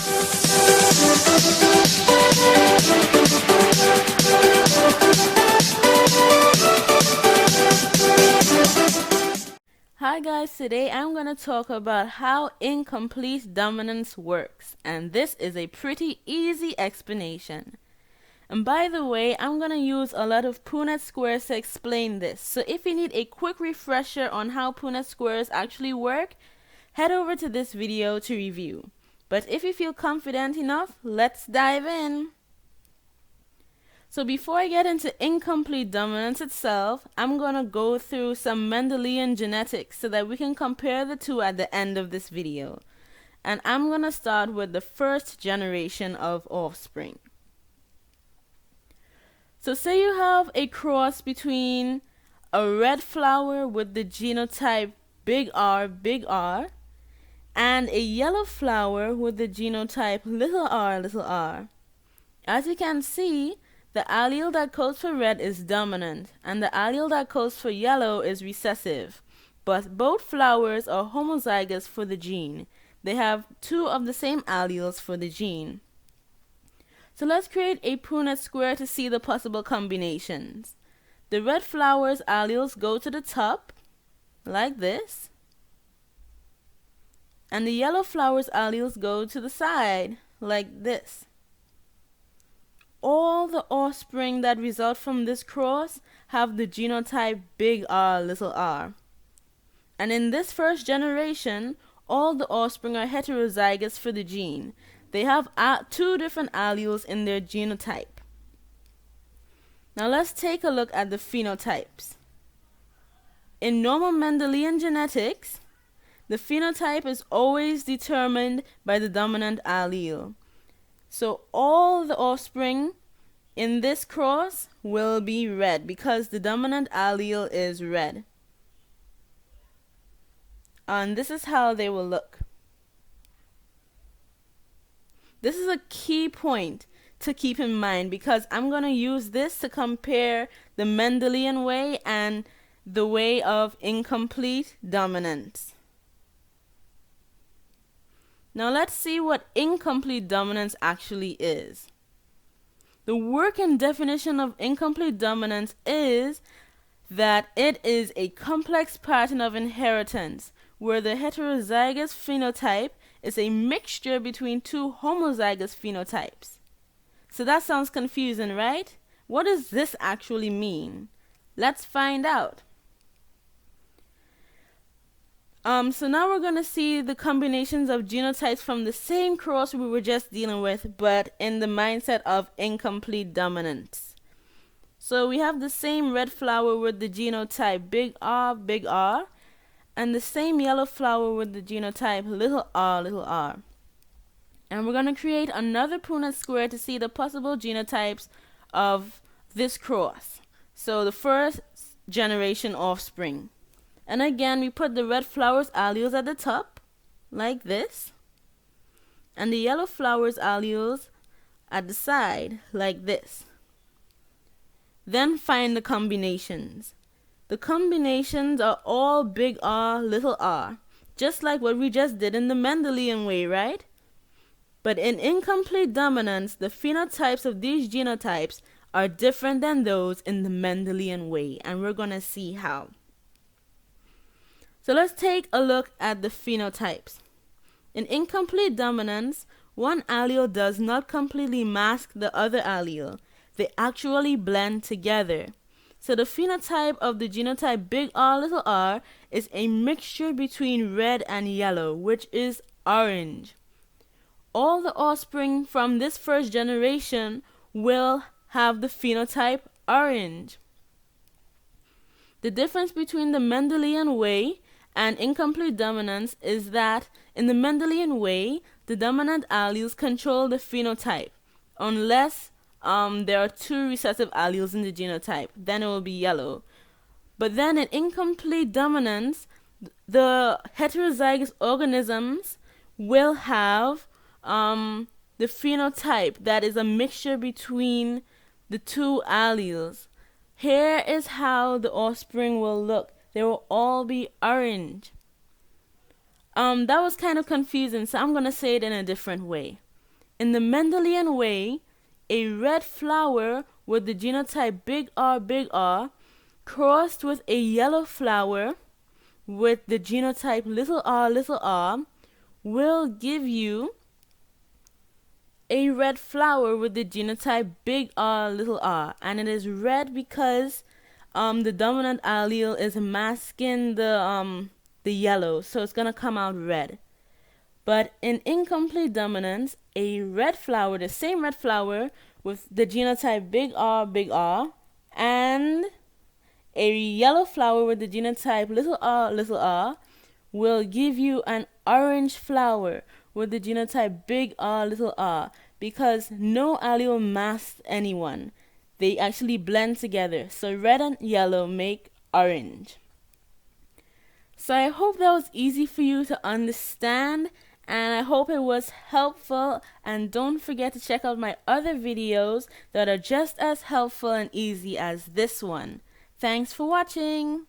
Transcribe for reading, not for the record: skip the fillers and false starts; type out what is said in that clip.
Hi guys, today I'm going to talk about how incomplete dominance works, and this is a pretty easy explanation. And by the way, I'm going to use a lot of Punnett squares to explain this, so if you need a quick refresher on how Punnett squares actually work, head over to this video to review. But if you feel confident enough, let's dive in. So before I get into incomplete dominance itself, I'm going to go through some Mendelian genetics so that we can compare the two at the end of this video. And I'm going to start with the first generation of offspring. So say you have a cross between a red flower with the genotype big R, and a yellow flower with the genotype little r. As you can see, the allele that codes for red is dominant, and the allele that codes for yellow is recessive. But both flowers are homozygous for the gene. They have two of the same alleles for the gene. So let's create a Punnett square to see the possible combinations. The red flower's alleles go to the top, like this. And the yellow flower's alleles go to the side, like this. All the offspring that result from this cross have the genotype big R, little r. And in this first generation, all the offspring are heterozygous for the gene. They have two different alleles in their genotype. Now let's take a look at the phenotypes. In normal Mendelian genetics, the phenotype is always determined by the dominant allele. So all the offspring in this cross will be red because the dominant allele is red. And this is how they will look. This is a key point to keep in mind because I'm going to use this to compare the Mendelian way and the way of incomplete dominance. Now let's see what incomplete dominance actually is. The working definition of incomplete dominance is that it is a complex pattern of inheritance where the heterozygous phenotype is a mixture between two homozygous phenotypes. So that sounds confusing, right? What does this actually mean? Let's find out. So now we're going to see the combinations of genotypes from the same cross we were just dealing with, but in the mindset of incomplete dominance. So we have the same red flower with the genotype big R, and the same yellow flower with the genotype little r. And we're going to create another Punnett square to see the possible genotypes of this cross. So the first generation offspring. And again, we put the red flower's alleles at the top, like this. And the yellow flower's alleles at the side, like this. Then find the combinations. The combinations are all big R, little r, just like what we just did in the Mendelian way, right? But in incomplete dominance, the phenotypes of these genotypes are different than those in the Mendelian way, and we're going to see how. So let's take a look at the phenotypes. In incomplete dominance, one allele does not completely mask the other allele. They actually blend together. So the phenotype of the genotype big R, little r is a mixture between red and yellow, which is orange. All the offspring from this first generation will have the phenotype orange. The difference between the Mendelian way and incomplete dominance is that in the Mendelian way, the dominant alleles control the phenotype unless there are two recessive alleles in the genotype, then it will be yellow. But then in incomplete dominance, the heterozygous organisms will have the phenotype that is a mixture between the two alleles. Here is how the offspring will look. They will all be orange. That was kind of confusing, so I'm going to say it in a different way. In the Mendelian way, a red flower with the genotype big R crossed with a yellow flower with the genotype little r will give you a red flower with the genotype big R, and it is red because the dominant allele is masking the yellow, so it's gonna come out red. But in incomplete dominance, a red flower, the same red flower with the genotype big R, and a yellow flower with the genotype little r will give you an orange flower with the genotype big R, because no allele masks anyone. They actually blend together. So red and yellow make orange. So I hope that was easy for you to understand, and I hope it was helpful, and don't forget to check out my other videos that are just as helpful and easy as this one. Thanks for watching!